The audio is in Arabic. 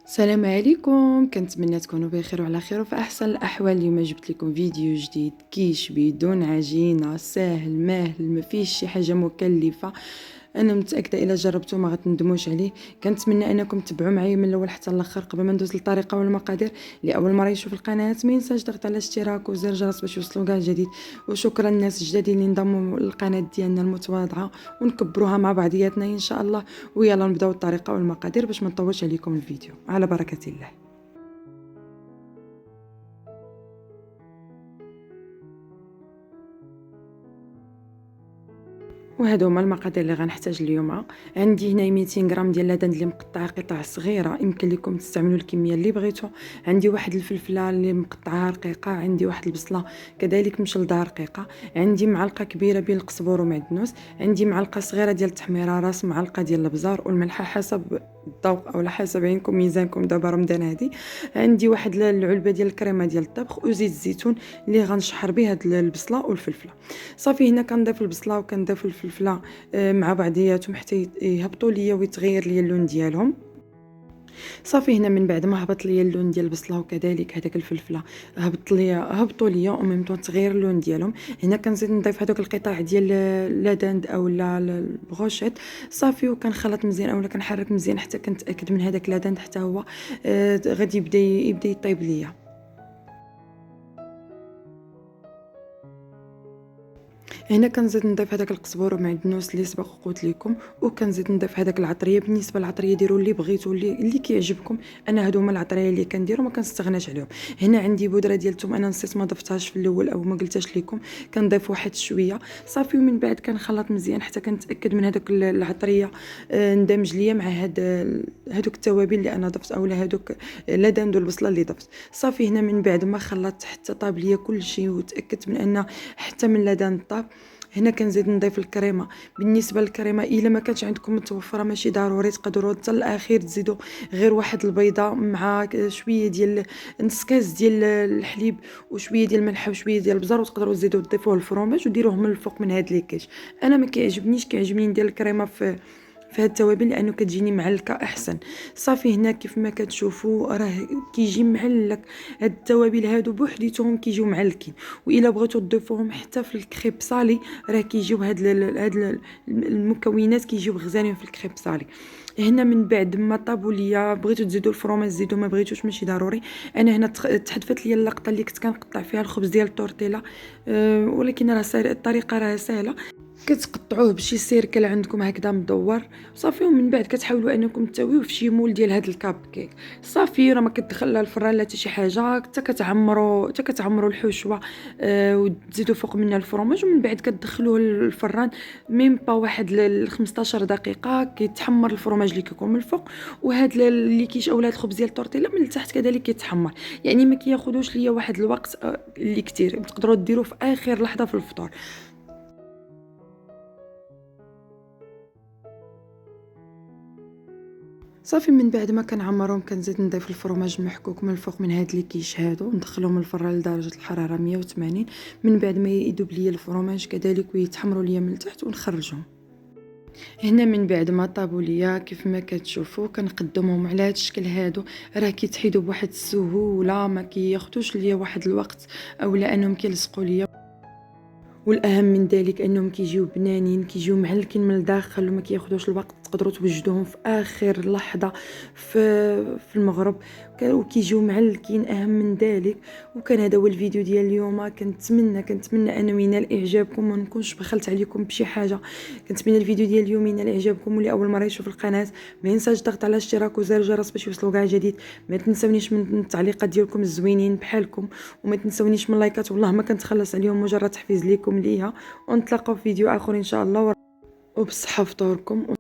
السلام عليكم، كنتمنى تكونوا بخير وعلى خير وفي احسن الاحوال. اليوم جبت لكم فيديو جديد كيش بدون عجينه، ساهل ماهل، ما فيش شي حاجه مكلفه. انا متاكده الا جربتوه ما غتندموش عليه. كنتمنى انكم تتبعوا معايا من الاول حتى الاخر. قبل ما ندوز للطريقه والمقادير، لاول مره يشوف القناه ما ينساش ضغط على الاشتراك وزر الجرس باش يوصلوا كاع جديد. وشكرا للناس الجدادين اللي انضموا للقناه ديالنا المتواضعه، ونكبروها مع بعضياتنا ان شاء الله. ويلا نبداو الطريقه والمقادير باش ما نطولش عليكم الفيديو. على بركه الله. وهادو هما المقادير اللي غنحتاج اليوم. عندي هنا 200 غرام ديال اللدن اللي مقطعه قطع صغيره، يمكن لكم تستعملوا الكميه اللي بغيتو. عندي واحد الفلفله اللي مقطعها رقيقه، عندي واحد البصله كذلك مشلضها رقيقه، عندي معلقه كبيره ديال القزبور ومعدنوس، عندي معلقه صغيره ديال التحميره، راس معلقه ديال الابزار والملحه حسب الذوق او على حسب عينكم ميزانكم. دابا رمضان هادي. عندي واحد العلبه ديال الكريمه ديال الطبخ وزيت الزيتون اللي غنشحر به هاد البصله والفلفله. صافي هنا كنضيف البصله وكنضيف الفلفله مع بعضياتهم حتى يهبطوا ليا ويتغير ليا اللون ديالهم. صافي هنا من بعد ما هبط ليا اللون ديال البصله وكذلك هذاك الفلفله هبطوا ليا وميم طون تغير اللون ديالهم. هنا كنزيد نضيف هذوك القطع ديال لاداند او البروشيت. صافي وكنخلط مزيان اولا كنحرك مزيان حتى كنتاكد من هذاك لاداند حتى هو غادي يبدا يطيب ليا. هنا كنزيد نضيف هذاك القزبور ومعدنوس اللي سبق وقلت لكم، وكنزيد نضيف هذاك العطريه. بالنسبه للعطريه ديروا اللي بغيتوا اللي كيعجبكم. انا هادو هما العطريه اللي كندير وما كنستغناش عليهم. هنا عندي بودره ديال الثوم، انا نسيت ما ضفتهاش في الاول او ما قلتهاش لكم، كنضيف واحد شويه. صافي ومن بعد كنخلط مزيان حتى كنتاكد من هذوك العطريه اندمج ليا مع هادوك التوابل اللي انا ضفت اولا هادوك لدند والبصله اللي ضفت. صافي هنا من بعد ما خلطت حتى طاب ليا كل شيء وتاكدت من ان حتى من لدند طاب، هنا كنزيد نضيف الكريمه. بالنسبه للكريمه الا ما كانش عندكم متوفره ماشي ضروري، تقدروا حتى الاخير تزيدوا غير واحد البيضه مع شويه ديال نص كاس ديال الحليب وشويه ديال الملح وشويه ديال البزار، وتقدروا تزيدوا تضيفوه الفرماج وديروه من الفوق من هاد ليكيش. انا ما كيعجبني ندير الكريمه في هاد التوابل لانه كتجيني معلكه احسن. صافي هنا كيف ما كتشوفوا راه كيجي معلك. هاد التوابل هادو بوحديتهم كيجيو معلكين، والا بغيتوا تضيفوهم حتى في الكريب صالي راه كيجيو هاد المكونات كيجيو غزالين في الكريب صالي. هنا من بعد ما طابوا ليا بغيتوا تزيدوا الفرماج زيدوا، ما بغيتوش ماشي ضروري. انا هنا تحدفت ليا اللقطه اللي كنت كنقطع فيها الخبز ديال التورتيلا، ولكن راه الطريقه راه سهله. كتقطعوه بشي سيركل عندكم هكذا مدور. صافي ومن بعد كتحاولوا انكم تسويوه في شي مول ديال هاد الكاب كيك. صافي راه ما كتدخلها الفران لا حتى شي حاجه، حتى كتعمروا الحشوه وتزيدوا فوق منها الفرماج، ومن بعد كتدخلوه للفران ميم با واحد 15 دقيقه كيتحمر الفرماج اللي كيكون من الفوق، وهاد اللي كيش اولاد الخبز ديال التورتيلا من التحت كذلك كيتحمر. يعني ما كياخذوش ليا واحد الوقت اللي كتير، تقدروا ديروه في اخر لحظه في الفطور. صافي من بعد ما كنعمرهم كنزيد نضيف الفرماج المحكوك من الفوق من هاد لي كيش هادو، ندخلهم الفران لدرجه الحراره 180. من بعد ما يذوب ليا الفرماج كذلك ويتحمروا ليا من التحت ونخرجهم. هنا من بعد ما طابوا ليا كيف ما كتشوفوا كنقدمهم على هاد الشكل هادو. راه كيتحيدوا بواحد السهوله، ما كياخذوش ليا واحد الوقت او لانهم كيلصقوا ليا. والاهم من ذلك انهم كيجيو بنانين، كيجيو معلكين من الداخل وما كياخذوش الوقت. تقدروا توجدوهم في اخر لحظه في المغرب وكيجيو معلكين. اهم من ذلك. وكان هذا هو الفيديو ديال اليوم. كنتمنى انه ينال اعجابكم وما نكونش بخلت عليكم بشي حاجه. كنتمنى الفيديو ديال اليوم ينال اعجابكم، واللي اول مره يشوف القناه ما ينساش ضغط على الاشتراك وزر الجرس باش يوصلوا كاع جديد. ما تنسونيش من التعليقات ديالكم الزوينين بحالكم، وما تنسونيش من اللايكات، والله ما كنتخلص عليهم، مجرد تحفيز ليكم ليها. ونتلاقاو في فيديو اخر ان شاء الله، وبصحه فطوركم.